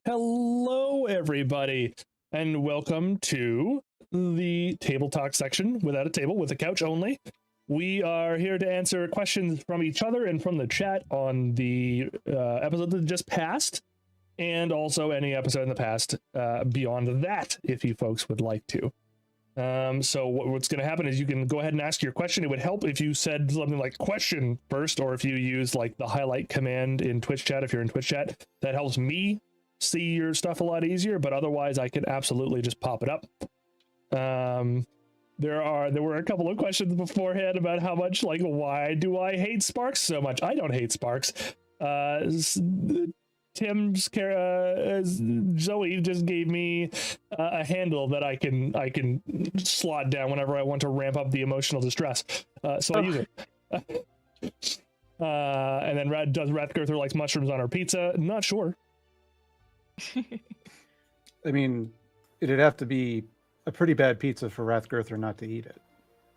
Hello, everybody, and welcome to the Table Talk section without a table, with a couch only. We are here to answer questions from each other and from the chat on the episode that just passed, and also any episode in the past beyond that, if you folks would like to. So what's going to happen is you can go ahead and ask your question. It would help if you said something like question first, or if you use like the highlight command in Twitch chat, if you're in Twitch chat. That helps me see your stuff a lot easier, but otherwise I could absolutely just pop it up. There were a couple of questions beforehand about how much, like, why do I hate Sparks so much? I don't hate Sparks. Tim's Zoe just gave me a handle that I can slot down whenever I want to ramp up the emotional distress. So I use it. And then does Rathgirther likes mushrooms on her pizza? Not sure. I mean, it'd have to be a pretty bad pizza for Rathgirther not to eat it.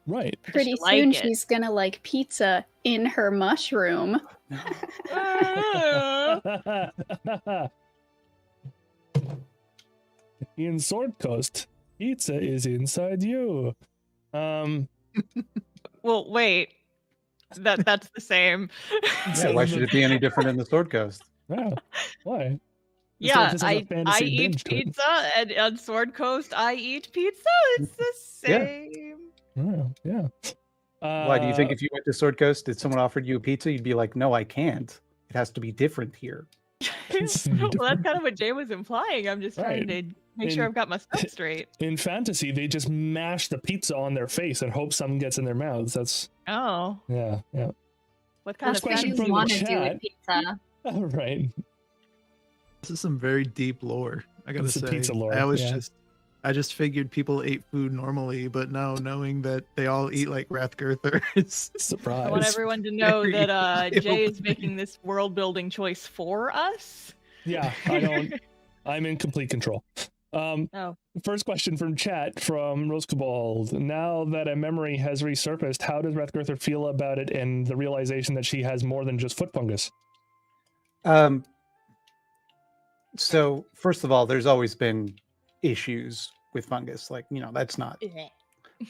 Right. Pretty soon she's gonna like pizza in her mushroom. In Sword Coast, pizza is inside you. Well, wait. That's the same. Yeah, why should it be any different in the Sword Coast? Yeah, why? Yeah, I eat pizza, and on Sword Coast, I eat pizza. It's the same. Yeah. Why do you think if you went to Sword Coast, if someone offered you a pizza, you'd be like, no, I can't. It has to be different here. Well, that's kind of what Jay was implying. I'm just trying to make sure I've got my stuff straight. In fantasy, they just mash the pizza on their face and hope something gets in their mouths. That's yeah. What kind of question from want the to do with pizza? All right. This is some very deep lore. I gotta say, pizza lore. I just figured people ate food normally, but now knowing that they all eat like Rathgirther, it's surprise. I want everyone to know that Jay is making this world-building choice for us. Yeah, I'm in complete control. First question from chat from Rose Cabald. Now that a memory has resurfaced, how does Rathgirther feel about it and the realization that she has more than just foot fungus? So first of all, there's always been issues with fungus, like, that's not.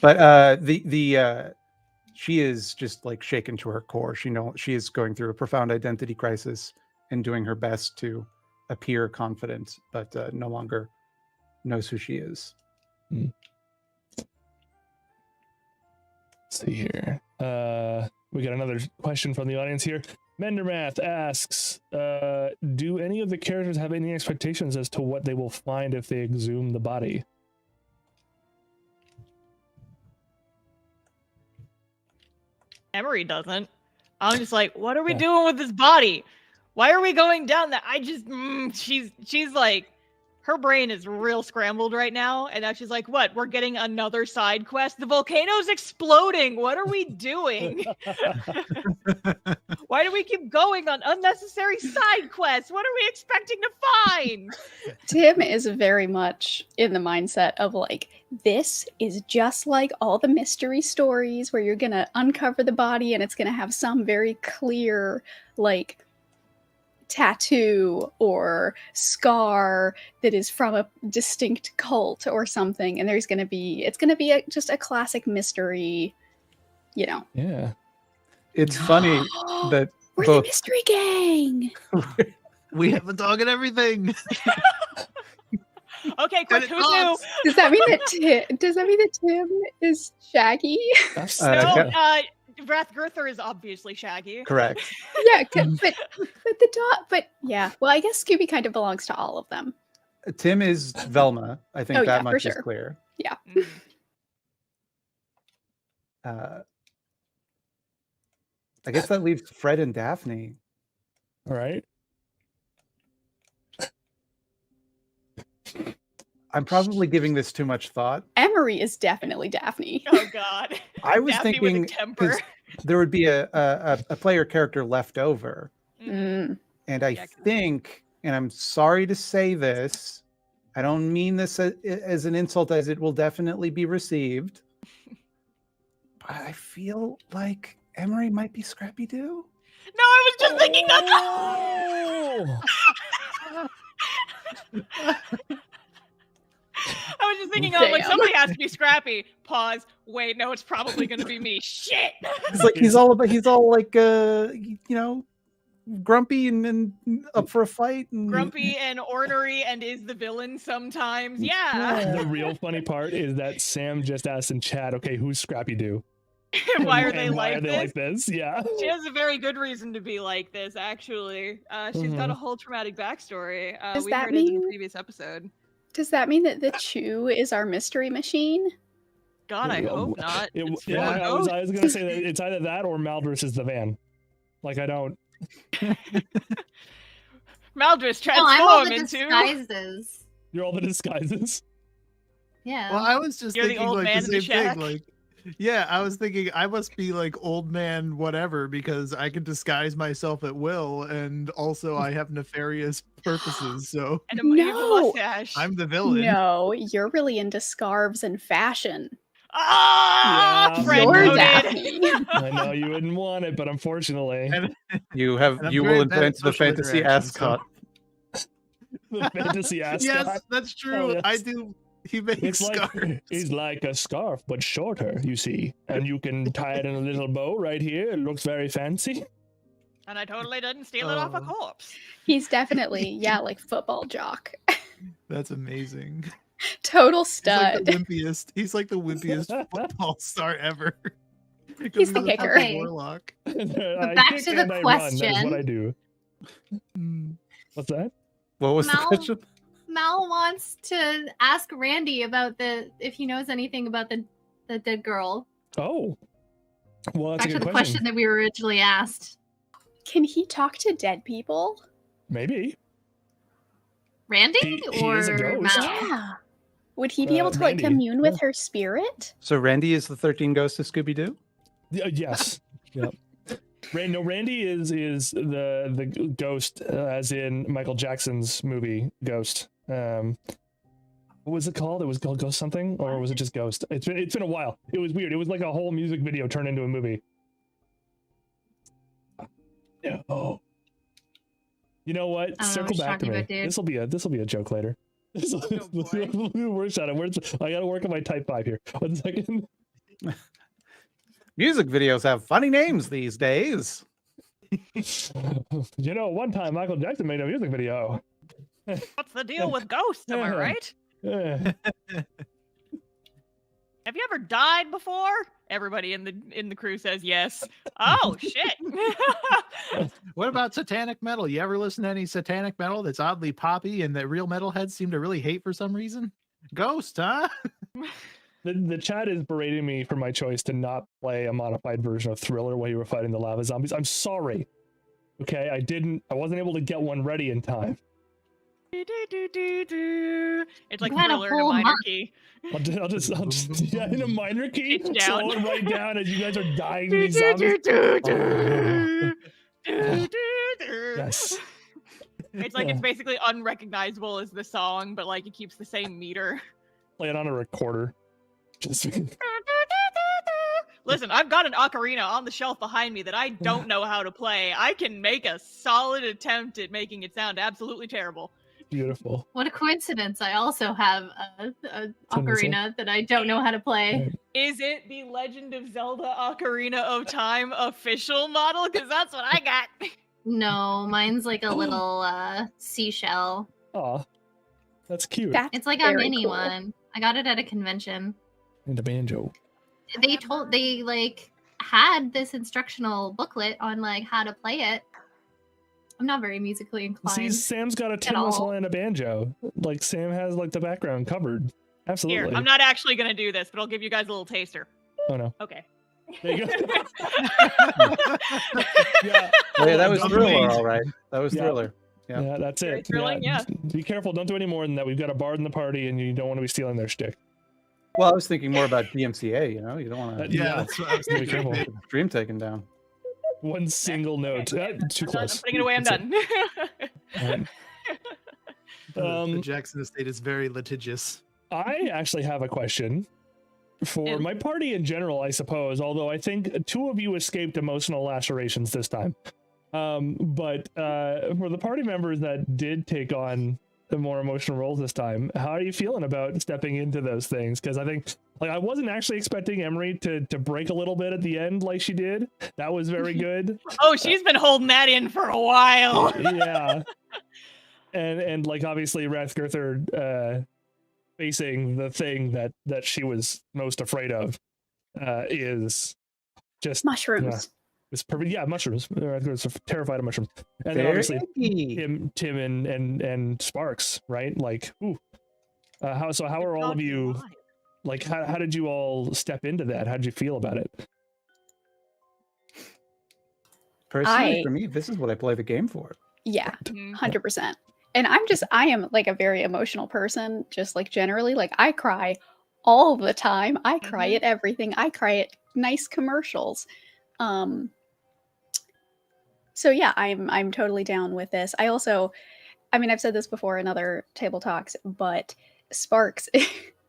But she is just like shaken to her core. She is going through a profound identity crisis and doing her best to appear confident, but no longer knows who she is. Let's see here. We got another question from the audience here. Mendermath asks, do any of the characters have any expectations as to what they will find if they exhume the body? Emery doesn't. I'm just like, what are we doing with this body? Why are we going down that? She's like, her brain is real scrambled right now. And now she's like, what? We're getting another side quest? The volcano's exploding. What are we doing? Why do we keep going on unnecessary side quests? What are we expecting to find? Tim is very much in the mindset of like, this is just like all the mystery stories where you're going to uncover the body and it's going to have some very clear, like, tattoo or scar that is from a distinct cult or something, and it's gonna be just a classic mystery, Yeah, it's funny that we're the mystery gang. We have a dog and everything. Okay, quick, who knew? Does that mean that Tim is Shaggy? Rathgirther is obviously Shaggy. Correct. Yeah, but the dog. But yeah, well, I guess Scooby kind of belongs to all of them. Tim is Velma. I think that much is clear. Yeah. I guess that leaves Fred and Daphne. All right. I'm probably giving this too much thought. Emery is definitely Daphne. Oh God. I was Daphne thinking there would be a player character left over. Mm. And I think, and I'm sorry to say this, I don't mean this as an insult, as it will definitely be received, but I feel like Emery might be Scrappy Doo. No, I was just thinking that. I was just thinking, like, Damn. somebody has to be scrappy. Pause. Wait, no, it's probably going to be me. Shit. He's all like grumpy and up for a fight. And... Grumpy and ornery and is the villain sometimes. Yeah. The real funny part is that Sam just asked in chat, okay, who's Scrappy Doo? Why are And they why like are they this? like this? Yeah. She has a very good reason to be like this, actually. She's got a whole traumatic backstory. Does We that heard it in mean- the previous episode. Does that mean that the Chew is our mystery machine? God, I hope not. It's full Yeah, of I was gonna say that it's either that or Maldris is the van. Like I don't. Maldris No, I'm all transform the into. disguises. You're all the disguises. Yeah. Well, I was just You're the thinking old like man the in same the thing. shack. Like, yeah, I was thinking I must be like old man whatever because I can disguise myself at will, and also I have nefarious purposes. So And you have a No. mustache. I'm the villain. No, you're really into scarves and fashion. Ah, Yeah. friend You're coded. Daphne. I know you wouldn't want it, but unfortunately, And- You And I'm will very bad at invent the social fantasy interaction, so- ascot. the fantasy ascot. Yes, that's true. yes. I do. He makes It's scarves. like it's like a scarf, but shorter. You see, and you can tie it in a little bow right here. It looks very fancy. And I totally didn't steal it off a Oh. corpse. He's definitely, yeah, like football jock. That's amazing. Total He's stud. like the wimpiest. He's like the wimpiest football star ever. He's the a kicker. Okay. Warlock. I back kick to the and I run. That is what question. I do. Mm. What's that? What was the Mal- question? Mal wants to ask Randy about if he knows anything about the dead girl. Oh, well, that's Back a to good the question that we were originally asked. Can he talk to dead people? Maybe. Randy He or is a ghost. Mal? Yeah. Would he be able to Randy, like commune with yeah. her spirit? So Randy is the 13 Ghosts of Scooby Doo. Yes. Yep. Randy is the ghost, as in Michael Jackson's movie Ghost. What was it called? It was called Ghost something, or was it just Ghost? It's been a while. It was weird. It was like a whole music video turned into a movie. Yeah. Oh. You know what? I don't know Circle what you're back to talking me. about, dude. This will be a joke later. boy. Worse at it. I gotta work on my type 5 here. 1 second. Music videos have funny names these days. You know, one time Michael Jackson made a music video. What's the deal with ghosts? Am I Yeah. right? Eh. Have you ever died before? Everybody in the crew says yes. Oh shit! What about satanic metal? You ever listen to any satanic metal that's oddly poppy and that real metalheads seem to really hate for some reason? Ghost, huh? The chat is berating me for my choice to not play a modified version of Thriller while you were fighting the lava zombies. I'm sorry. Okay, I wasn't able to get one ready in time. It's like You had a Thriller in a whole minor month. key. I'll just yeah, in a minor key, Pitch down. slow it right down as you guys are dying to these zombies. Yes. It's like it's basically unrecognizable as the song, but like it keeps the same meter. Play it on a recorder. Just Listen, I've got an ocarina on the shelf behind me that I don't know how to play. I can make a solid attempt at making it sound absolutely terrible. beautiful. What a coincidence! I also have a Wonderful. ocarina that I don't know how to play. Is it the Legend of Zelda Ocarina of Time official model? Because that's what I got. No, mine's like a Oh. little seashell. Aw, that's cute. That's It's like a very mini cool. one. I got it at a convention. And a banjo. They like had this instructional booklet on like how to play it. I'm not very musically See, inclined. Sam's got a tin all. whistle and a banjo. Like Sam has like the background covered. Absolutely. Here, I'm not actually going to do this, but I'll give you guys a little taster. Oh no. Okay. There you go. Yeah. Oh, yeah, that was Amazing. Thriller, all right. That was Yeah. Thriller. Yeah. Yeah, that's Very it. thrilling, yeah. Be careful. Don't do any more than that. We've got a bard in the party, and you don't want to be stealing their shtick. Well, I was thinking more about DMCA. You know, you don't want to Yeah. Yeah, that's what I was Be thinking. careful. Maybe. dream taken down. One single note. Too I'm done. I'm close. putting it away. I'm That's done. it. The Jackson estate is very litigious. I actually have a question for And- my party in general, I suppose, although I think 2 of you escaped emotional lacerations this time. But for the party members that did take on more emotional roles this time. How are you feeling about stepping into those things? Because I think, like, I wasn't actually expecting Emery to break a little bit at the end like she did. That was very good. Oh, she's been holding that in for a while. Yeah. And like, obviously Rathgirther facing the thing that she was most afraid of is just Mushrooms. it's perfect. Yeah, mushrooms. Rathgirther's terrified of mushrooms. And then obviously Tim and Sparks, right? Like, ooh. How are all of you, like, how did you all step into that? How did you feel about it? Personally, for me, this is what I play the game for. Yeah, 100%. And I am like a very emotional person, just like generally. Like, I cry all the time. I cry at everything. I cry at nice commercials. So yeah, I'm totally down with this. I also, I mean, I've said this before in other table talks, but Sparks,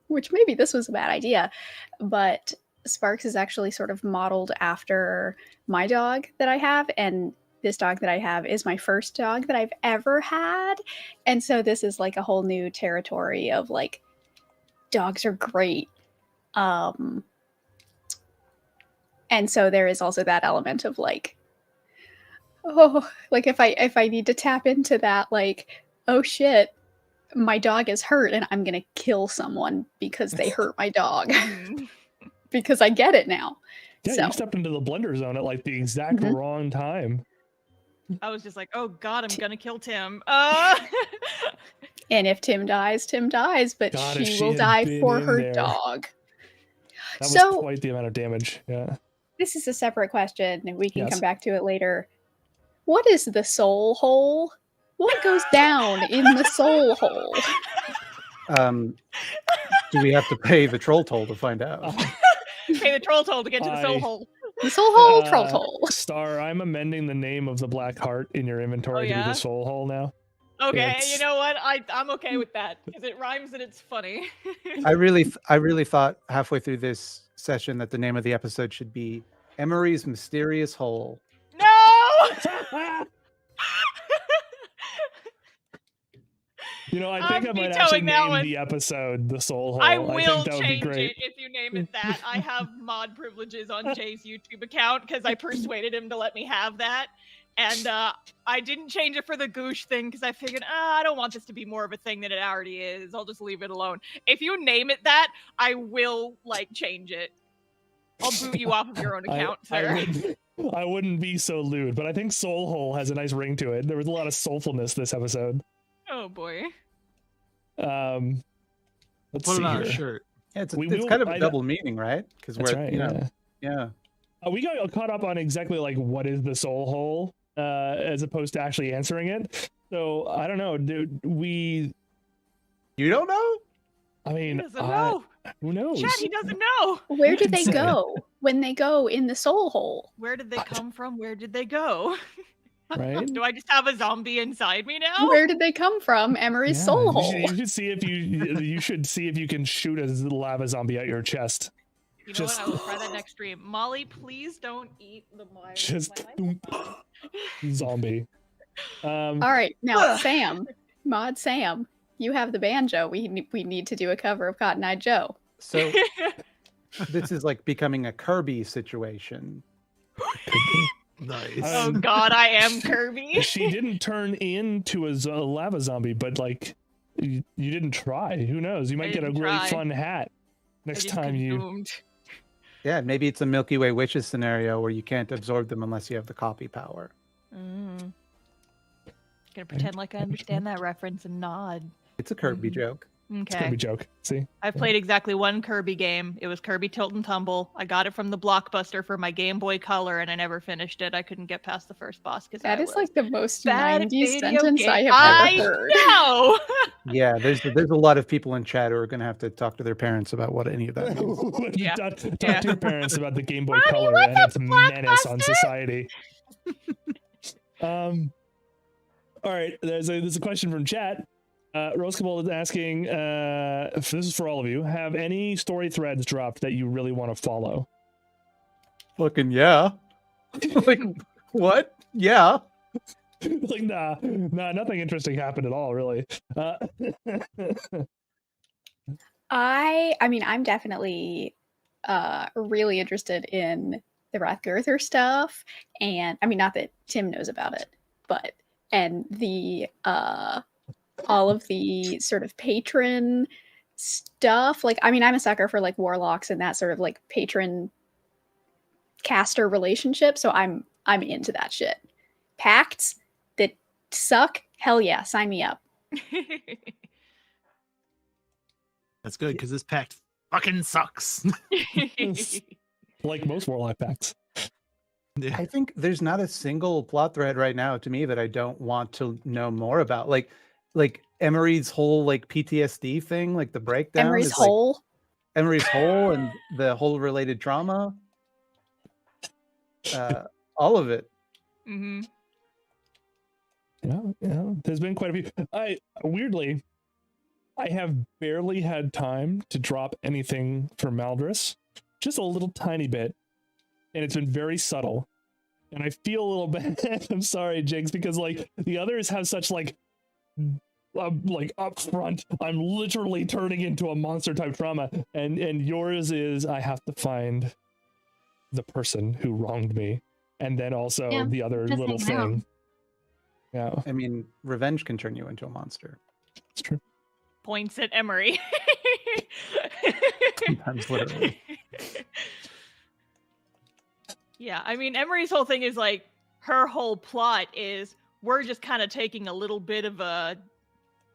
which maybe this was a bad idea, but Sparks is actually sort of modeled after my dog that I have, and this dog that I have is my first dog that I've ever had. And so this is like a whole new territory of like, dogs are great. And so there is also that element of like, oh, like if I need to tap into that, like, oh shit, my dog is hurt and I'm gonna kill someone because they hurt my dog. Because I get it now. Yeah, so. You stepped into the blender zone at like the exact wrong time. I was just like, oh god, I'm gonna kill Tim. And if Tim dies, but God, she will die for her dog. That was quite the amount of damage. Yeah. This is a separate question, and we can come back to it later. What is the soul hole? What goes down in the soul hole? Do we have to pay the troll toll to find out? Pay the troll toll to get to the soul hole. The soul hole, troll toll. Star, I'm amending the name of the black heart in your inventory to be the soul hole now. Okay, you know what? I'm okay with that because it rhymes and it's funny. I really thought halfway through this session that the name of the episode should be Emery's Mysterious Hole. No! You know, I think I might actually name the episode The Soul Hole. I will think that would be change great. it if you name it that. I have mod privileges on Jay's YouTube account because I persuaded him to let me have that. And I didn't change it for the goosh thing because I figured, I don't want this to be more of a thing than it already is. I'll just leave it alone. If you name it that, I will, like, change it. I'll boot you off of your own account, sir. I wouldn't be so lewd, but I think Soul Hole has a nice ring to it. There was a lot of soulfulness this episode. Oh, boy. Let's Put see it on here. a shirt. Yeah, it's kind of a double meaning, right? Because we're, right, yeah. We got caught up on exactly like what is the soul hole, as opposed to actually answering it. So I don't know, dude. You don't know? I mean, He doesn't know. Who knows? Chat, he doesn't know. Where did they go when they go in the soul hole? Where did they come from? Where did they go? Right? Do I just have a zombie inside me now? Where did they come from? Emery's soul hole. You should see if you should see if you can shoot a lava zombie out your chest. You know what? I will try that next stream. Molly, please don't eat the wire. Just zombie. All right, now Mod Sam, you have the banjo. We need to do a cover of Cotton Eye Joe. So this is like becoming a Kirby situation. Nice. Oh god, I am Kirby. She didn't turn into a lava zombie, but like you didn't try. Who knows? You might get a really fun hat next time you. Yeah, maybe it's a Milky Way witches scenario where you can't absorb them unless you have the copy power. Gonna pretend like I understand that reference and nod. It's a Kirby joke. Okay. It's a Kirby joke. See? I've played exactly one Kirby game. It was Kirby Tilt and Tumble. I got it from the Blockbuster for my Game Boy Color, and I never finished it. I couldn't get past the first boss because that is like the most bad 90s video sentence game. I have ever heard. No. Yeah, there's a lot of people in chat who are going to have to talk to their parents about what any of that means. Yeah. Talk to your parents about the Game Boy Color and its menace on society. All right, there's a question from chat. Rose Cabal is asking, if this is for all of you, have any story threads dropped that you really want to follow? Fucking yeah. Like, what? Yeah. Like, nah, nothing interesting happened at all, really. I mean, I'm definitely really interested in the Rathgirther stuff, and I mean, not that Tim knows about it, but and the all of the sort of patron stuff. Like, I mean, I'm a sucker for like warlocks and that sort of like patron caster relationship, so I'm into that shit. Pacts that suck, hell yeah, sign me up. That's good because this pact fucking sucks. Like most warlock packs. Yeah. I think there's not a single plot thread right now to me that I don't want to know more about. Like Emery's whole like PTSD thing, like the breakdown. Emery's is, like, hole. Emery's hole and the whole related trauma. All of it. Mm-hmm. Yeah, there's been quite a few. Weirdly, I have barely had time to drop anything for Maldris, just a little tiny bit, and it's been very subtle. And I feel a little bad. I'm sorry, Jigs, because like the others have such like up front, I'm literally turning into a monster type trauma, and yours is I have to find the person who wronged me, and then also the other just little hang out. thing. Yeah, I mean, revenge can turn you into a monster. it's true. Points at Emery. Sometimes literally. Yeah, I mean, Emery's whole thing is like, her whole plot is we're just kind of taking a little bit of a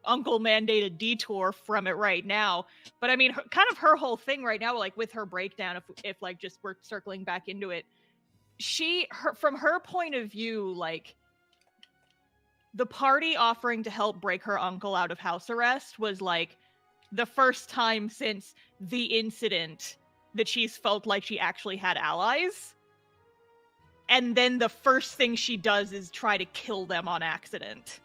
uncle mandated detour from it right now. But I mean, kind of her whole thing right now, like with her breakdown, if like just we're circling back into it, from her point of view, like the party offering to help break her uncle out of house arrest was like the first time since the incident that she's felt like she actually had allies. And then the first thing she does is try to kill them on accident.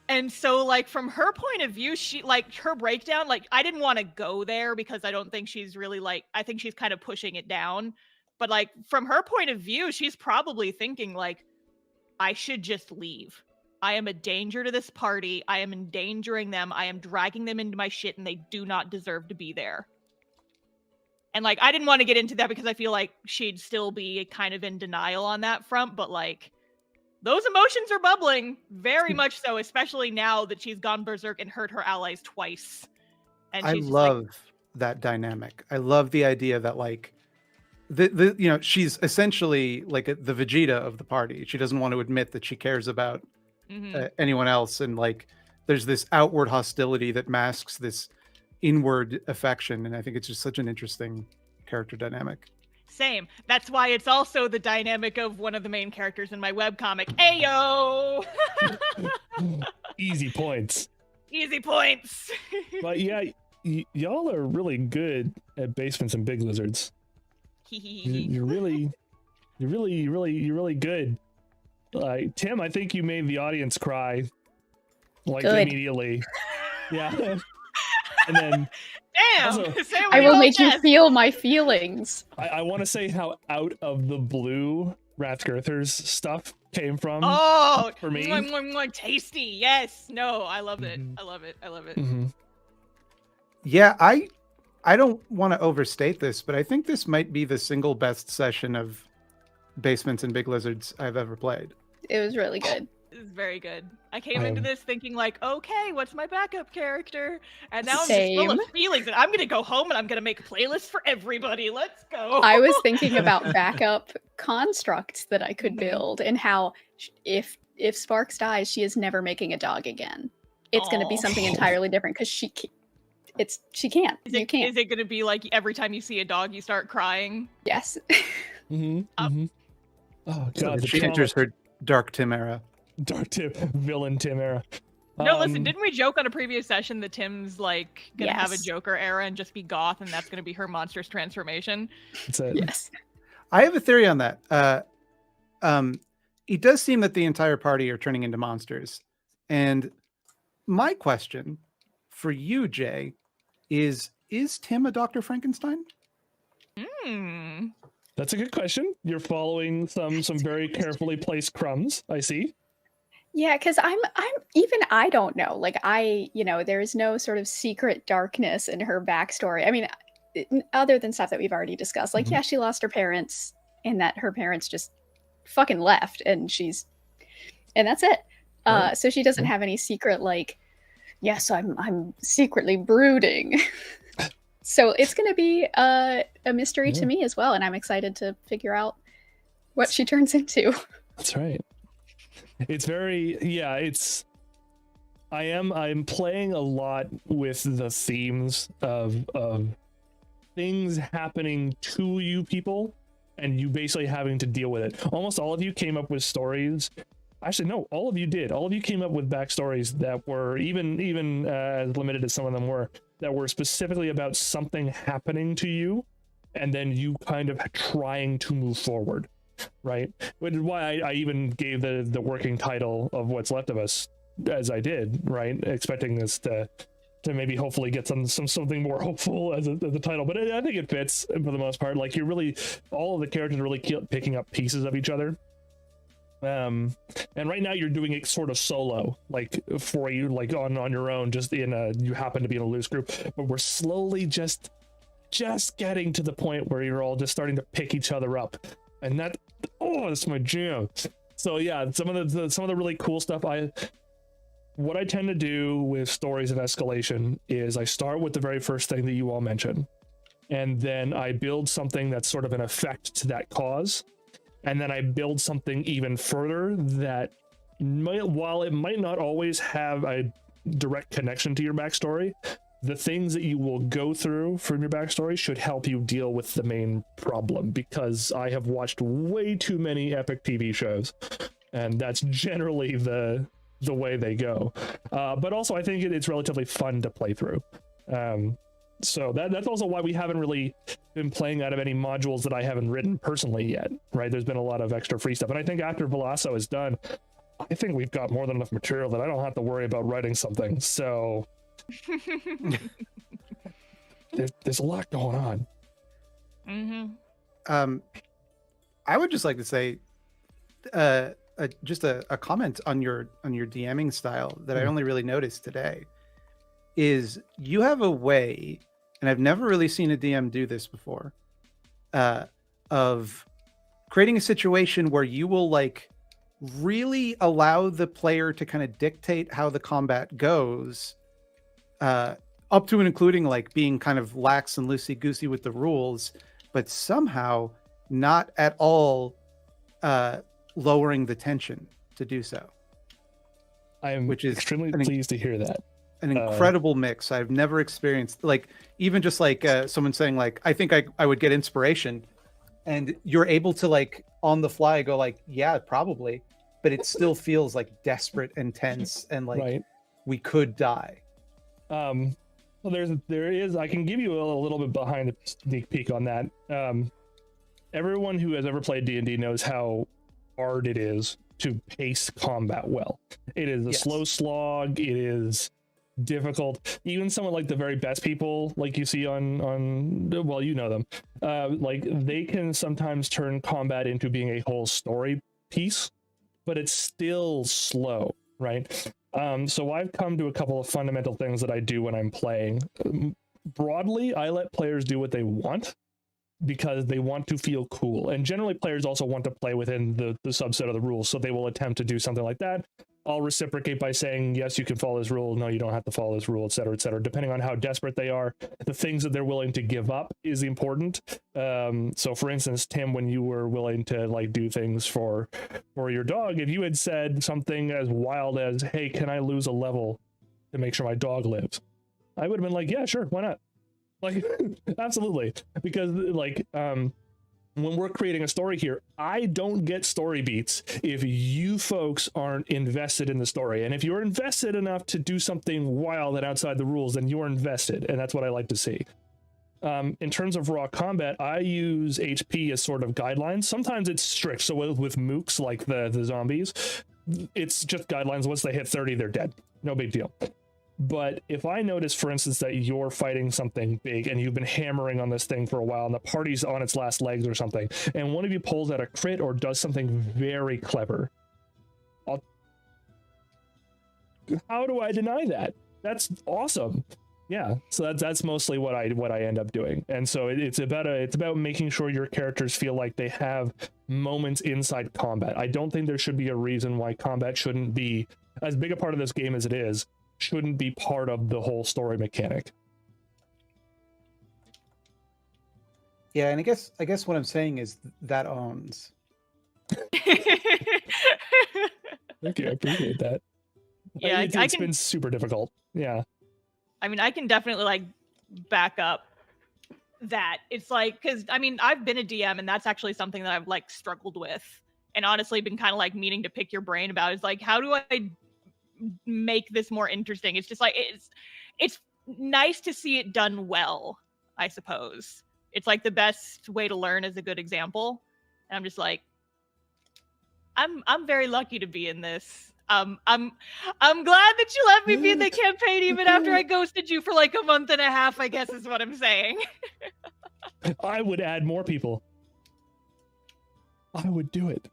And so, like, from her point of view, she, like, her breakdown, like, I didn't want to go there because I don't think she's really, like, I think she's kind of pushing it down. But, like, from her point of view, she's probably thinking, like, I should just leave. I am a danger to this party. I am endangering them. I am dragging them into my shit, and they do not deserve to be there. And, like, I didn't want to get into that because I feel like she'd still be kind of in denial on that front, but, like, those emotions are bubbling, very much so, especially now that she's gone berserk and hurt her allies twice. And I she's just love that dynamic. I love the idea that, like, the you know, she's essentially like the Vegeta of the party. She doesn't want to admit that she cares about anyone else, and like there's this outward hostility that masks this inward affection, and I think it's just such an interesting character dynamic. Same. That's why it's also the dynamic of one of the main characters in my webcomic. Ayo! Easy points. Easy points. But yeah, y'all are really good at basements and big lizards. You're really good. Tim, I think you made the audience cry like Good. immediately. Yeah. And then Damn! also, I will make you feel my feelings. I want to say how out of the blue Rathgirther's stuff came from. Oh, for me. Tasty. Yes. No, I love it. Mhm. I love it. I love it. Mm-hmm. Yeah, I don't want to overstate this, but I think this might be the single best session of Basements and Big Lizards I've ever played. It was really good. This is very good. I came into this thinking like, okay, what's my backup character? And now I'm just Same. full of feelings, and I'm gonna go home and I'm gonna make a playlist for everybody. Let's go. I was thinking about backup constructs that I could build, and how if Sparks dies, she is never making a dog again. It's going to be something entirely different because she can't. You can't. Is it going to be like every time you see a dog, you start crying? Yes. Mm-hmm. Mm-hmm. Oh god, she enters her Dark Tim era. Dark Tim, villain Tim era. No, listen, didn't we joke on a previous session that Tim's like gonna have a Yes. Joker era and just be goth, and that's gonna be her monstrous transformation? That's it. Yes. I have a theory on that. It does seem that the entire party are turning into monsters. And my question for you, Jay, is Tim a Dr. Frankenstein? That's a good question. You're following some very carefully placed crumbs, I see. Yeah, because I'm even I don't know. Like there's no sort of secret darkness in her backstory. I mean, other than stuff that we've already discussed. Like, Mhm. yeah, she lost her parents, and that her parents just fucking left, and that's it. Right. So she doesn't Yeah. have any secret like, yes, I'm secretly brooding. So it's gonna be a mystery to Yeah. me as well, and I'm excited to figure out what she turns into. That's right. It's very, yeah, I'm playing a lot with the themes of things happening to you people and you basically having to deal with it. Almost all of you came up with stories. Actually, no, all of you did. All of you came up with backstories that were even as limited as some of them were, that were specifically about something happening to you and then you kind of trying to move forward. Right, which is why I even gave the working title of What's Left of Us as I did, right, expecting this to maybe hopefully get something more hopeful as the title, but I think it fits for the most part. Like all of the characters are really picking up pieces of each other, and right now you're doing it sort of solo, like for you, like on your own, just you happen to be in a loose group, but we're slowly just getting to the point where you're all just starting to pick each other up. And that's my jam. So yeah, some of the really cool stuff. What I tend to do with stories of escalation is I start with the very first thing that you all mentioned, and then I build something that's sort of an effect to that cause, and then I build something even further that while it might not always have a direct connection to your backstory, the things that you will go through from your backstory should help you deal with the main problem, because I have watched way too many epic TV shows, and that's generally the way they go. But also, I think it's relatively fun to play through. So that's also why we haven't really been playing out of any modules that I haven't written personally yet, right? There's been a lot of extra free stuff. And I think after Veloso is done, I think we've got more than enough material that I don't have to worry about writing something. So... there's a lot going on. Mm-hmm. I would just like to say just a comment on your DMing style that I only really noticed today is you have a way, and I've never really seen a DM do this before, of creating a situation where you will like really allow the player to kind of dictate how the combat goes, up to and including like being kind of lax and loosey-goosey with the rules, but somehow not at all lowering the tension to do so. Which is extremely pleased to hear that. An incredible mix. I've never experienced, like, even just like someone saying like, I think I would get inspiration, and you're able to like on the fly go like, yeah, probably, but it still feels like desperate and tense and like we could die. Well, there is. I can give you a little bit behind the sneak peek on that. Everyone who has ever played D&D knows how hard it is to pace combat well. It is a slow slog. It is difficult. Even someone like the very best people, like you see on well, you know them, like they can sometimes turn combat into being a whole story piece, but it's still slow, right? So I've come to a couple of fundamental things that I do when I'm playing. Broadly, I let players do what they want because they want to feel cool. And generally players also want to play within the subset of the rules, so they will attempt to do something like that. I'll reciprocate by saying, yes, you can follow this rule. No, you don't have to follow this rule, et cetera, depending on how desperate they are. The things that they're willing to give up is important. So for instance, Tim, when you were willing to like do things for your dog, if you had said something as wild as, hey, can I lose a level to make sure my dog lives? I would have been like, yeah, sure, why not? Like, absolutely. Because like, when we're creating a story here, I don't get story beats if you folks aren't invested in the story. And if you're invested enough to do something wild and outside the rules, then you're invested. And that's what I like to see. In terms of raw combat, I use HP as sort of guidelines. Sometimes it's strict. So with mooks, like the zombies, it's just guidelines. Once they hit 30, they're dead. No big deal. But if I notice, for instance, that you're fighting something big and you've been hammering on this thing for a while and the party's on its last legs or something, and one of you pulls out a crit or does something very clever, how do I deny that? That's awesome. Yeah, so that's mostly what I end up doing. And so it's about making sure your characters feel like they have moments inside combat. I don't think there should be a reason why combat shouldn't be as big a part of this game as it is, shouldn't be part of the whole story mechanic. Yeah, and I guess what I'm saying is that owns. Thank you, I appreciate that. Yeah, it's been super difficult. Yeah. I mean, I can definitely like back up that. It's like, because I mean, I've been a DM, and that's actually something that I've like struggled with, and honestly been kind of like meaning to pick your brain about. Is like, how do I make this more interesting? It's just like it's nice to see it done well, I suppose. It's like the best way to learn is a good example, and I'm just like, I'm very lucky to be in this. I'm glad that you let me be in the campaign even after I ghosted you for like a month and a half, I guess is what I'm saying. I would add more people. I would do it.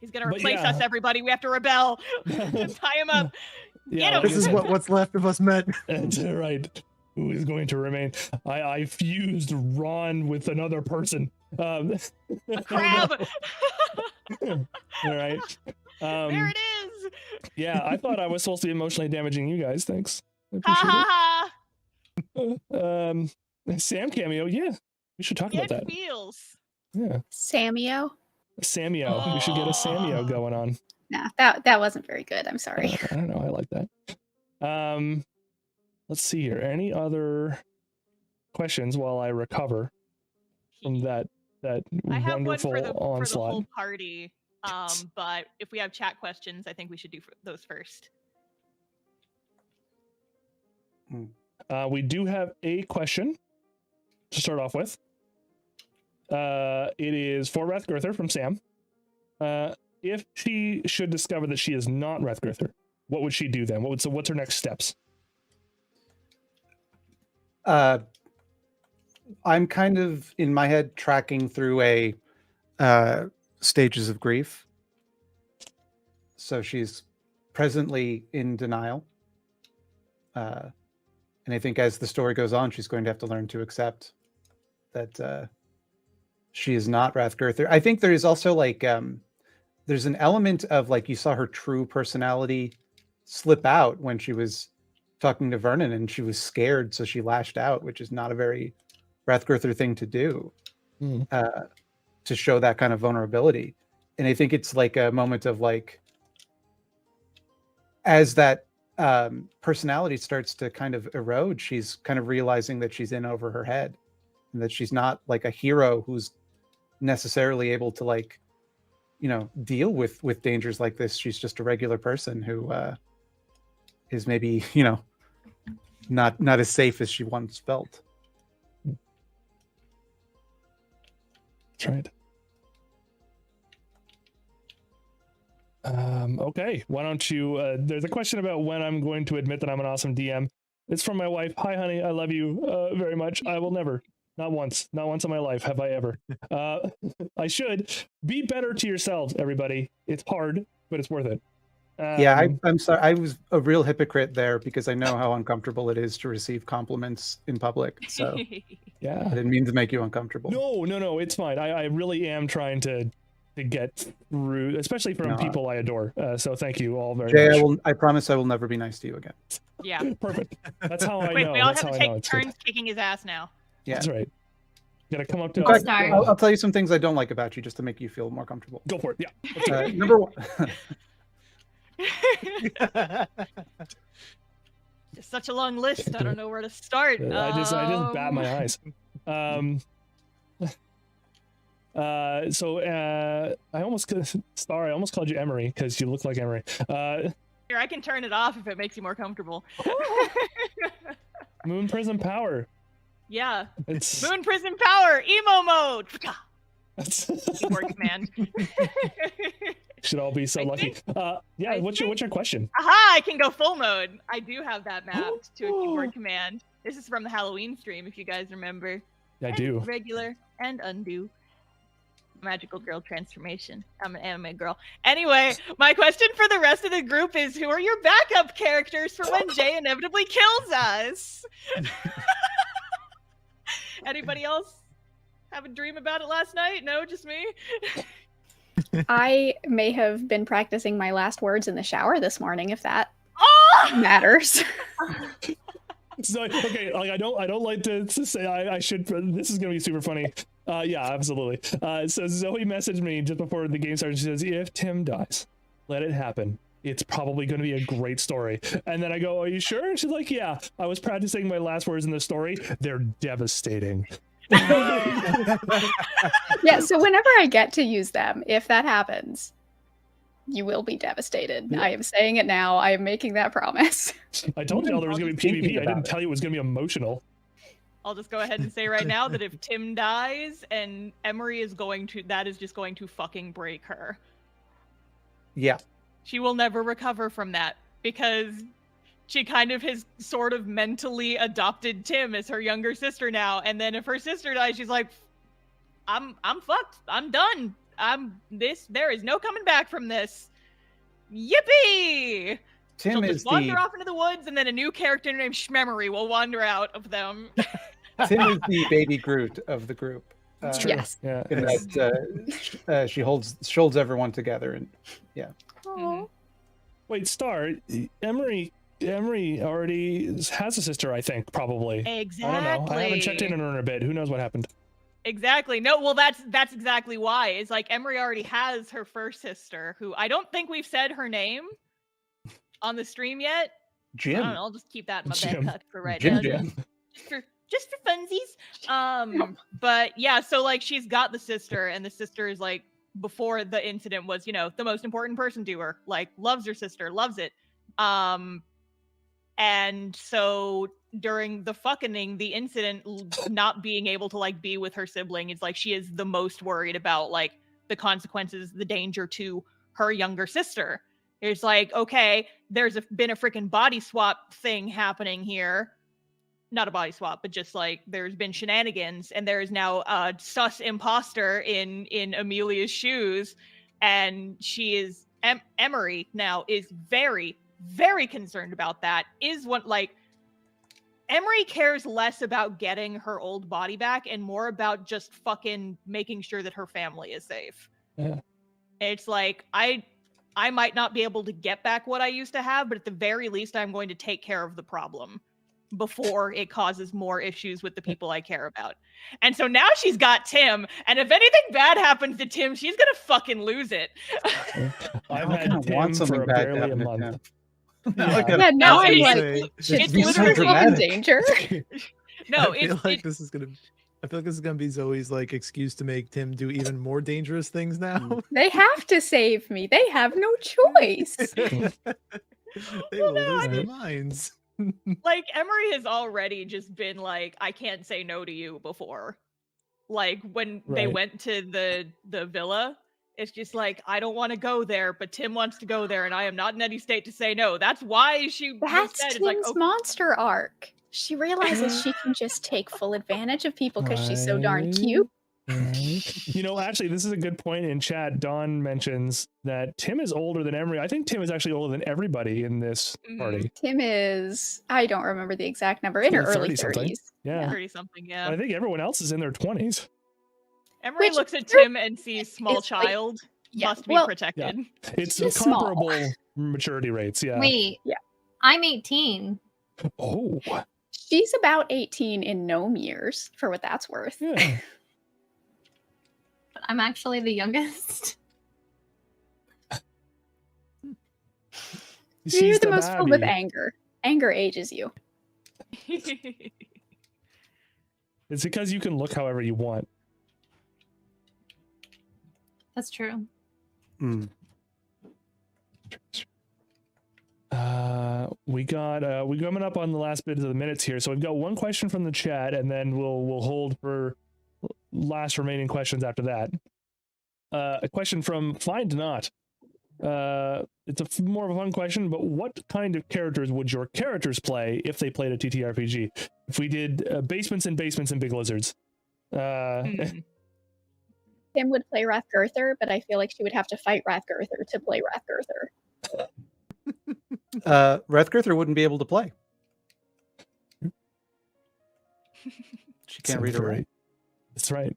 He's gonna replace us, everybody. We have to rebel. Tie him up. Yeah, Get him. This is what's left of us men. That's right. Who is going to remain? I fused Ron with another person. A crab. All right. There it is. Yeah, I thought I was supposed to be emotionally damaging you guys. Thanks. I Ha appreciate ha ha. it. Sam cameo. Yeah, we should talk about that. It feels. Yeah, Sameo? Sameo. We should get a Sameo going on. Nah, that wasn't very good. I'm sorry. I don't know. I like that. Let's see here. Any other questions while I recover from that I have wonderful one for the onslaught? whole party. But if we have chat questions, I think we should do those first. We do have a question to start off with. It is for Rathgirther from Sam. If she should discover that she is not Rathgirther, what would she do then? What's her next steps? I'm kind of in my head tracking through a stages of grief. So she's presently in denial. And I think as the story goes on, she's going to have to learn to accept that she is not Rathgirther. I think there is also like there's an element of like you saw her true personality slip out when she was talking to Vernon and she was scared, so she lashed out, which is not a very Rathgirther thing to do, to show that kind of vulnerability. And I think it's like a moment of like, as that personality starts to kind of erode, she's kind of realizing that she's in over her head and that she's not like a hero who's necessarily able to like, you know, deal with dangers like this. She's just a regular person who is maybe, you know, not as safe as she once felt. That's right. Okay, why don't you, there's a question about when I'm going to admit that I'm an awesome DM. It's from my wife. Hi, honey, I love you very much. I will never, not once in my life have I ever. I should. Be better to yourselves, everybody. It's hard, but it's worth it. Yeah, I'm sorry. I was a real hypocrite there because I know how uncomfortable it is to receive compliments in public. So yeah, I didn't mean to make you uncomfortable. No, it's fine. I really am trying to get through, especially from people I adore. So thank you all very much. I promise I will never be nice to you again. Yeah. Perfect. That's how I know. Wait, we all That's have to take turns kicking his ass now. Yeah. That's right. You gotta come up to us. I'll tell you some things I don't like about you just to make you feel more comfortable. Go for it. Yeah. Number one. Just such a long list. I don't know where to start. I just bat my eyes. I almost called you Emery because you look like Emery. Here, I can turn it off if it makes you more comfortable. Moon Prism Power. Yeah. It's Moon Prism Power, emo mode. Keyboard command. Should all be so lucky. Yeah, what's your question? Aha, I can go full mode. I do have that mapped to a keyboard command. This is from the Halloween stream, if you guys remember. I do. Regular and undo. Magical girl transformation. I'm an anime girl. Anyway, my question for the rest of the group is, who are your backup characters for when Jay inevitably kills us? Anybody else have a dream about it last night? No, just me? I may have been practicing my last words in the shower this morning, if that Oh! matters. So okay, like I don't like to say I should. This is gonna be super funny. Yeah, absolutely. So Zoe messaged me just before the game started. She says, "If Tim dies, let it happen. It's probably going to be a great story." And then I go, "Are you sure?" And she's like, "Yeah, I was practicing my last words in the story. They're devastating." Yeah, so whenever I get to use them, if that happens, you will be devastated. Yeah. I am saying it now. I am making that promise. I told y'all there was going to be PvP. I didn't tell you it was going to be emotional. I'll just go ahead and say right now that if Tim dies and Emery is going to, that is just going to fucking break her. Yeah. She will never recover from that because she kind of has sort of mentally adopted Tim as her younger sister now. And then if her sister dies, she's like, I'm fucked. I'm done. There is no coming back from this. Yippee! Tim She'll is just wander the off into the woods, and then a new character named Shmemory will wander out of them. Tim is the baby Groot of the group. It's true. Yes. Yeah. In that she holds everyone together, and yeah. Mhm. Wait, Star, Emery already has a sister, I think, probably. Exactly. I don't know. I haven't checked in on her in a bit. Who knows what happened? Exactly. No, well, that's exactly why. It's like Emery already has her first sister, who I don't think we've said her name on the stream yet. I Jim. don't know, I'll just keep that in my back Jim. pocket for right Jim now. Jim. Just for funsies. But yeah, so like she's got the sister, and the sister is like, before the incident was, the most important person to her. Like, loves her sister, loves it. And so during the fucking the incident, not being able to like be with her sibling, it's like she is the most worried about like the consequences, the danger to her younger sister. It's like, okay, there's been a freaking body swap thing happening here. Not a body swap, but just like there's been shenanigans, and there is now a sus imposter in Amelia's shoes, and she is Emery now is very, very concerned about that. Emery cares less about getting her old body back and more about just fucking making sure that her family is safe. Yeah. It's like I might not be able to get back what I used to have, but at the very least I'm going to take care of the problem before it causes more issues with the people I care about. And so now she's got Tim, and if anything bad happens to Tim, she's gonna fucking lose it. I've I had kinda want Tim something for bad to barely a happen to month. Yeah, now I'm like, it's is be this so person in dramatic. danger? No, I feel like this is gonna be Zoe's like excuse to make Tim do even more dangerous things now. They have to save me. They have no choice. They will lose their minds. like Emery has already just been like, I can't say no to you before. Like when they Right. went to the villa, it's just like, I don't want to go there, but Tim wants to go there, and I am not in any state to say no. That's why she That's said, Tim's it's like, okay. monster arc. She realizes she can just take full advantage of people because she's so darn cute. Actually, this is a good point in chat. Dawn mentions that Tim is older than Emery. I think Tim is actually older than everybody in this party. Tim is, I don't remember the exact number, in her early 30-something. 30s. Yeah. 30 something, yeah. But I think everyone else is in their 20s. Emery Which looks at Tim and sees small is, like, child yeah, must be well, protected. It's She's small. comparable maturity rates. Yeah. Wait. Yeah. I'm 18. Oh. She's about 18 in gnome years, for what that's worth. Yeah. But I'm actually the youngest. You're She's the most filled with baddie. anger. Anger ages you. It's because you can look however you want. That's true. Mm. We're coming up on the last bit of the minutes here, so we've got one question from the chat, and then we'll hold for last remaining questions after that. A question from Find Not. It's more of a fun question, but what kind of characters would your characters play if they played a TTRPG? If we did basements and big lizards. Tim would play Rathgurther, but I feel like she would have to fight Rathgurther to play Rathgurther. Rathgurther wouldn't be able to play. She can't read her right. right. That's right.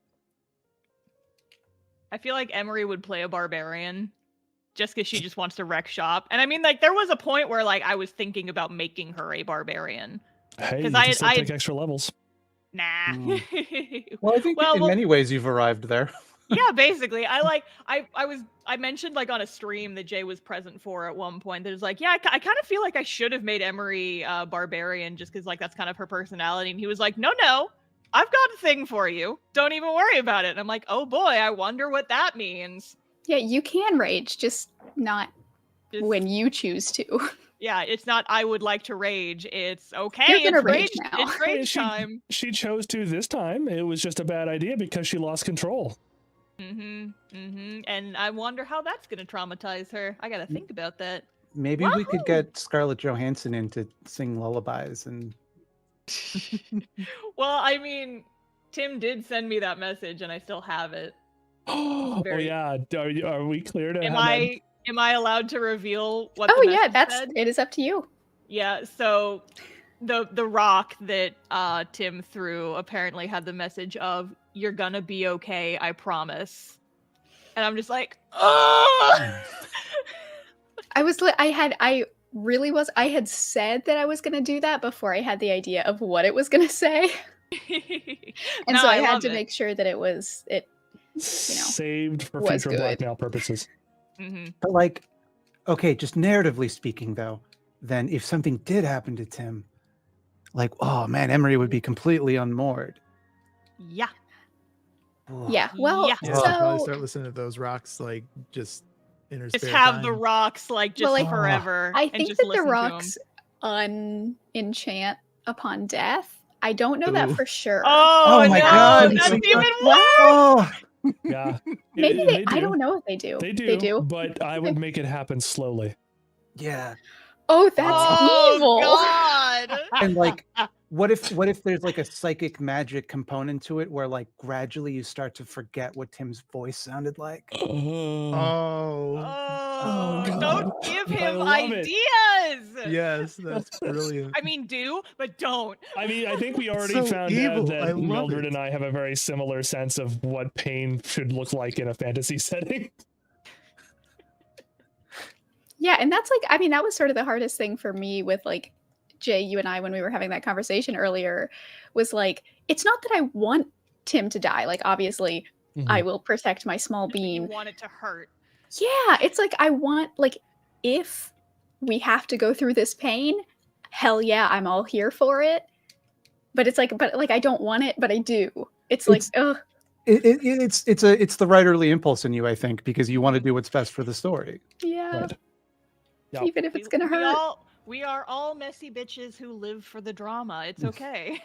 I feel like Emery would play a barbarian just because she just wants to wreck shop. And I mean, like, there was a point where, like, I was thinking about making her a barbarian. Hey, 'Cause you I- can still I- take extra levels. Nah. Well, I think Well, in well- many ways you've arrived there. Yeah, basically. I mentioned, like, on a stream that Jay was present for at one point. There's like, yeah, I kind of feel like I should have made Emery barbarian just because, like, that's kind of her personality. And he was like, no, I've got a thing for you. Don't even worry about it. And I'm like, oh boy, I wonder what that means. Yeah, you can rage, just not Just- when you choose to. Yeah, it's not I would like to rage. It's okay, You're gonna it's rage rage, now. it's rage time. She chose to this time. It was just a bad idea because she lost control. And I wonder how that's gonna traumatize her. I gotta think about that. Maybe we could get Scarlett Johansson in to sing lullabies and Well, I mean, Tim did send me that message, and I still have it. Oh Very- yeah, are we clear to Am have I allowed to reveal what? Oh the yeah, message said? it is up to you. Yeah. So, the rock that Tim threw apparently had the message of "You're gonna be okay, I promise," and I'm just like, oh. I had said that I was going to do that before I had the idea of what it was going to say. And No, so I had love to it. make sure that it was saved for was future good. blackmail purposes? But like, okay, just narratively speaking, though, then if something did happen to Tim, like, oh man, Emery would be completely unmoored. Yeah. Yeah. Well, Yeah. Yeah, I'll probably so start listening to those rocks like just in her Just spare have the time. rocks like just Well, like, forever. I and think just that the listen to 'em. rocks unenchant upon death. I don't know that Ooh. for sure. Oh, Oh my no, God, that's it's- even worse. Oh, Yeah, Maybe they I do. don't know if they do. They do. They do. But I would make it happen slowly. yeah. Oh, that's Oh, evil. God. And like, what if there's like a psychic magic component to it where like gradually you start to forget what Tim's voice sounded like? Oh, Oh, God. don't give I him love it. ideas. Yes, that's brilliant. I mean, do, but don't. I mean, I think we already So found evil. out I that love Mildred it. and I have a very similar sense of what pain should look like in a fantasy setting. Yeah, and that's like, I mean, that was sort of the hardest thing for me with like Jay, you and I, when we were having that conversation earlier, was like, it's not that I want Tim to die. Like, obviously, I will protect my small But you bean. want it to hurt. Yeah, it's like, I want, like, if we have to go through this pain, hell yeah, I'm all here for it. But it's like, I don't want it, but I do. It's like, ugh. It's the writerly impulse in you, I think, because you want to do what's best for the story. Yeah. Right. Yep. Even if it's gonna We hurt. We are all messy bitches who live for the drama. It's okay.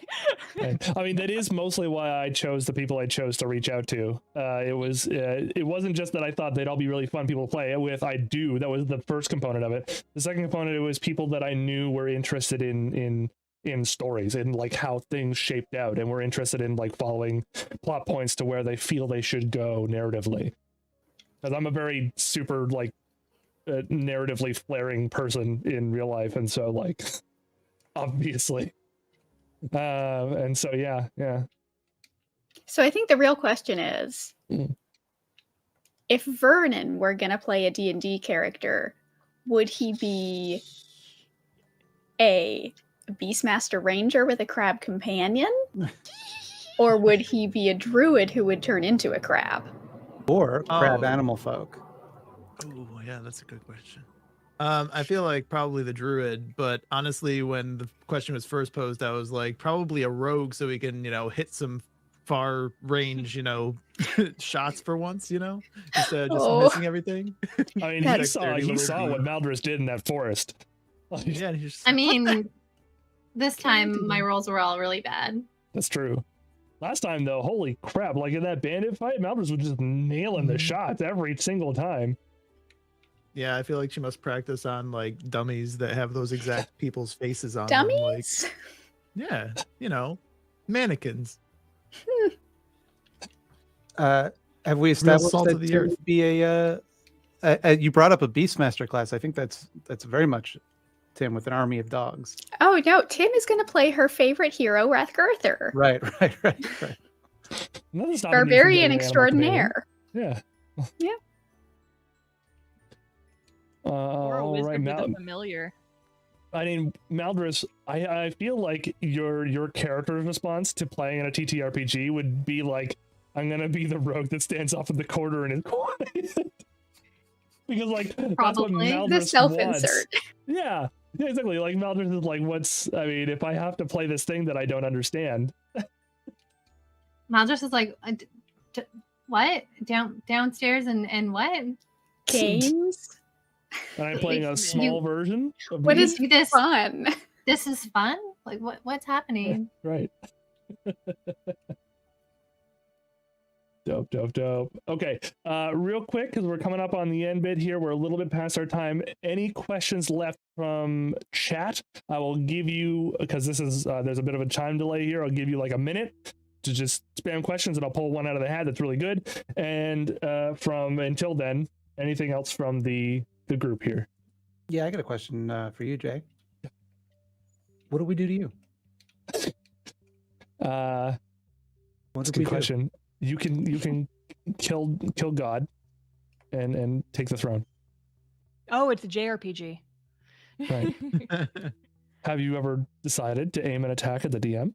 Right. I mean, that is mostly why I chose the people I chose to reach out to. It wasn't just that I thought they'd all be really fun people to play it with. That was the first component of it. The second component, it was people that I knew were interested in stories and like how things shaped out, and were interested in like following plot points to where they feel they should go narratively. Because I'm a very super like narratively flaring person in real life, and so like obviously and so yeah. So I think the real question is, Mm. if Vernon were gonna play a D&D character, would he be a Beastmaster Ranger with a crab companion? Or would he be a druid who would turn into a crab? Or crab Oh. animal folk. Oh, yeah, that's a good question. I feel like probably the druid, but honestly, when the question was first posed, I was like, probably a rogue, so we can, hit some far range, shots for once, instead of just Oh. missing everything. I mean, he That's saw what Maldris did in that forest. Like, Yeah, and he's just I mean, this time my rolls were all really bad. that's true. Last time though, holy crap, like in that bandit fight, Maldris was just nailing the shots every single time. yeah, I feel like she must practice on like dummies that have those exact people's faces on them. Like, Dummies? yeah, mannequins. Have we established salt that of the Tim earth. would be you brought up a Beastmaster class. I think that's very much Tim with an army of dogs. Oh no, Tim is going to play her favorite hero, Rathgirther, Right. Nothing's stopping you from barbarian getting animal companion. extraordinaire. Yeah. Yeah. Or a All wizard right, with a familiar. I mean, Maldris, I feel like your character's response to playing in a TTRPG would be like, I'm gonna be the rogue that stands off in the corner and is quiet. Because like that's what Probably. Maldris The wants. self-insert. Yeah, exactly. Like Maldris is like, I mean, if I have to play this thing that I don't understand. Maldris is like, what? Downstairs and what? Games. And I'm playing a You- small version of What me. is Do this. fun? This is fun. Like what's happening? Right. Dope. Okay, real quick, because we're coming up on the end bit here. We're a little bit past our time. Any questions left from chat? I will give you, because this is, there's a bit of a time delay here. I'll give you like a minute to just spam questions and I'll pull one out of the hat that's really good. And from until then, anything else from the group here? Yeah, I got a question for you, Jay. What do we do to you? What What That's a did we good do? question. You can kill God and take the throne. Oh, it's a JRPG. Right. Have you ever decided to aim an attack at the DM?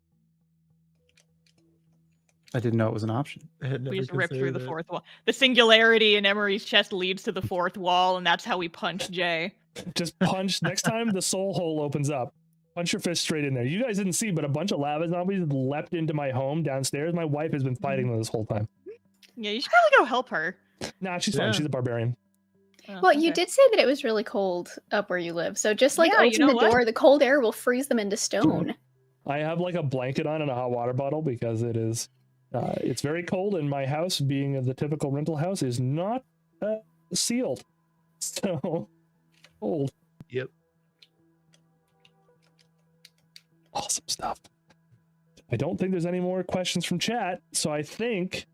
I didn't know it was an option. I had We never just rip through the considered it. fourth wall. The singularity in Emery's chest leads to the fourth wall, and that's how we punch Jay. Just punch. Next time the soul hole opens up, punch your fist straight in there. You guys didn't see, but a bunch of lava zombies leapt into my home downstairs. My wife has been fighting them this whole time. Yeah, you should probably go help her. Nah, she's fine. Yeah. She's a barbarian. Oh, Well, you okay. did say that it was really cold up where you live. So just like Yeah, you open know the what? door, the cold air will freeze them into stone. I have like a blanket on and a hot water bottle because it is, it's very cold, and my house, being the typical rental house, is not sealed. So cold. Yep. Awesome stuff. I don't think there's any more questions from chat, so I think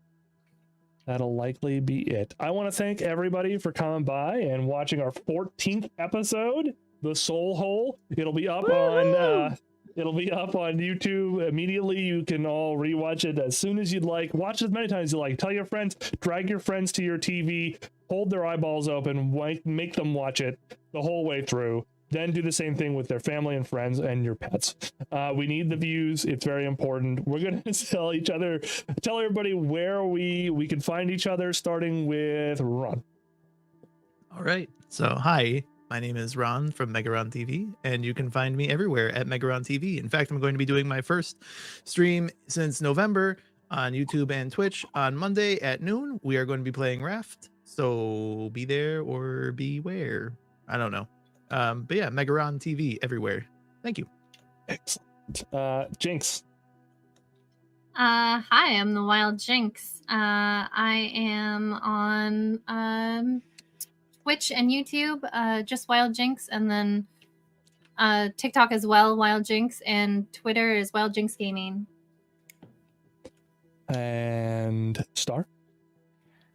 that'll likely be it. I want to thank everybody for coming by and watching our 14th episode, The Soul Hole. It'll be up on YouTube immediately. You can all rewatch it as soon as you'd like. Watch it as many times as you like. Tell your friends, drag your friends to your TV, hold their eyeballs open, make them watch it the whole way through. Then do the same thing with their family and friends and your pets. We need the views. It's very important. We're going to tell everybody where we can find each other, starting with Ron. All right. So, hi, my name is Ron from Megaron TV, and you can find me everywhere at Megaron TV. In fact, I'm going to be doing my first stream since November on YouTube and Twitch on Monday at noon. We are going to be playing Raft, so be there or beware. I don't know. But yeah, Megaron TV everywhere. Thank you. Excellent. Jinx. Hi, I'm the Wild Jinx. I am on Twitch and YouTube, just Wild Jinx, and then TikTok as well, Wild Jinx, and Twitter is Wild Jinx Gaming. And Star.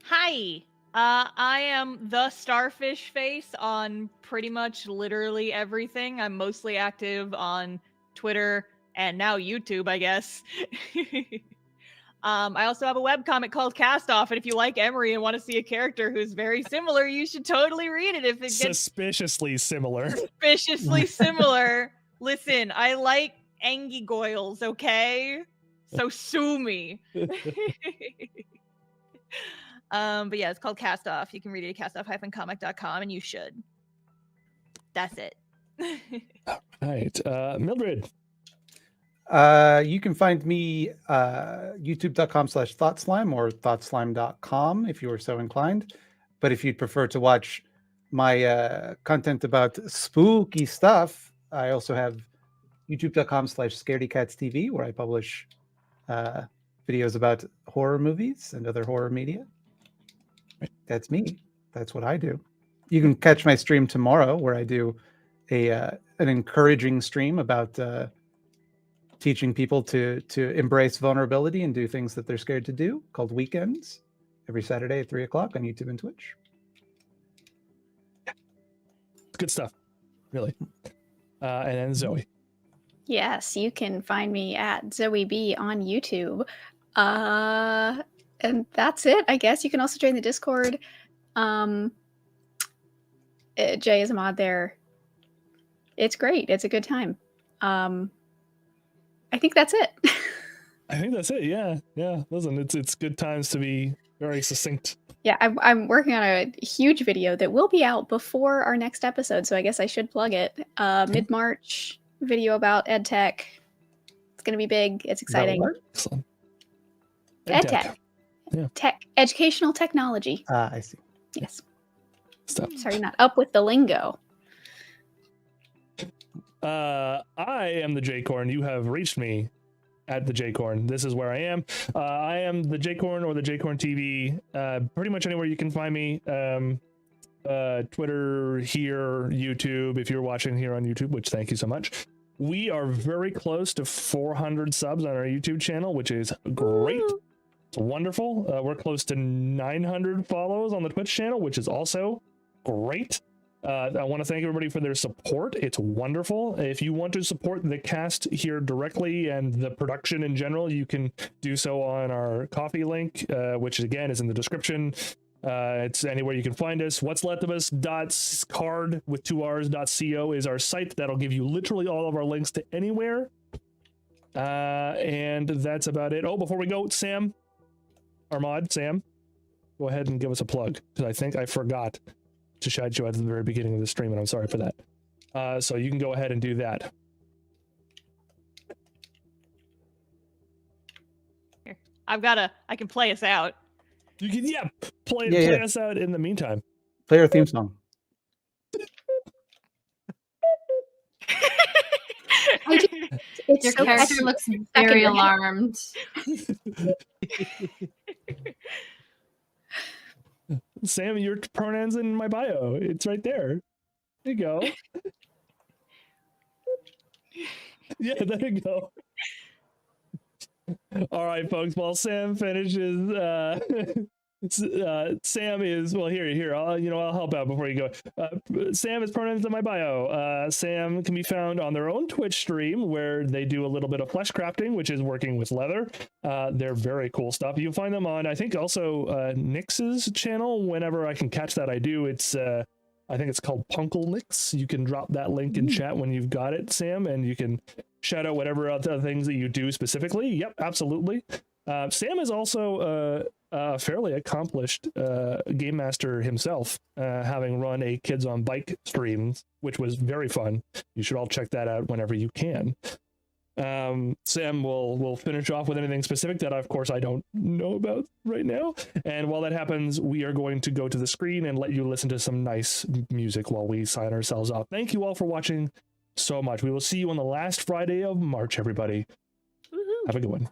Hi. I am the Starfish Face on pretty much literally everything. I'm mostly active on Twitter and now YouTube, I guess. I also have a webcomic called Cast Off, and if you like Emery and want to see a character who's very similar, you should totally read it if it gets Suspiciously similar. suspiciously similar. Listen, I like Angie Goyles, okay? So sue me. But yeah, it's called Cast Off. You can read it at castoff-comic.com, and you should. That's it. All right. Mildred. You can find me youtube.com/thoughtslime or thoughtslime.com if you are so inclined. But if you'd prefer to watch my content about spooky stuff, I also have youtube.com/scaredycatstv, where I publish videos about horror movies and other horror media. That's me. That's what I do. You can catch my stream tomorrow, where I do an encouraging stream about teaching people to embrace vulnerability and do things that they're scared to do, called Weekends. every Saturday at 3 o'clock on YouTube and Twitch. Good stuff, really. And then Zoe. Yes, you can find me at Zoe B on YouTube. And that's it, I guess. You can also join the Discord. Jay is a mod there. It's great. It's a good time. I think that's it. I think that's it. Yeah. Listen, it's good times to be very succinct. Yeah, I'm working on a huge video that will be out before our next episode, so I guess I should plug it. Mid-March video about EdTech. It's going to be big. It's exciting. Excellent. EdTech. Yeah. Tech. Educational technology. I see. Yes. Stuff. Sorry, not up with the lingo. I am the Jcorn. You have reached me at the Jcorn. This is where I am. I am the Jcorn or the Jcorn TV. Pretty much anywhere you can find me. Twitter, here, YouTube, if you're watching here on YouTube, which thank you so much. We are very close to 400 subs on our YouTube channel, which is great. It's wonderful. We're close to 900 follows on the Twitch channel, which is also great. I want to thank everybody for their support. It's wonderful. If you want to support the cast here directly and the production in general, you can do so on our coffee link, which again is in the description. It's anywhere you can find us. What's left of us.card with 2 R's.co is our site. That'll give you literally all of our links to anywhere. And that's about it. Oh, before we go, Sam, our mod, Sam, go ahead and give us a plug, because I think I forgot to shout you at the very beginning of the stream, and I'm sorry for that. So you can go ahead and do that. Here. I can play us out. You can, play us out in the meantime. Play our theme song. It's Your so character catchy. looks Stuck in very your head. alarmed. Sam, your pronouns in my bio. It's right there. There you go. Yeah, there you go. All right, folks. While Sam finishes, Sam is here. I'll help out before you go. Sam is pronouns in my bio. Sam can be found on their own Twitch stream where they do a little bit of flesh crafting, which is working with leather. They're very cool stuff. You'll find them on, I think, also Nix's channel. Whenever I can catch that, I do. It's I think it's called Punkle Nix. You can drop that link in chat when you've got it, Sam, and you can shout out whatever other things that you do specifically. Yep, absolutely. Sam is also a fairly accomplished game master himself, having run a Kids on Bike stream, which was very fun. You should all check that out whenever you can. Sam will finish off with anything specific that, of course, I don't know about right now. And while that happens, we are going to go to the screen and let you listen to some nice music while we sign ourselves off. Thank you all for watching so much. We will see you on the last Friday of March, everybody. Woohoo. Have a good one.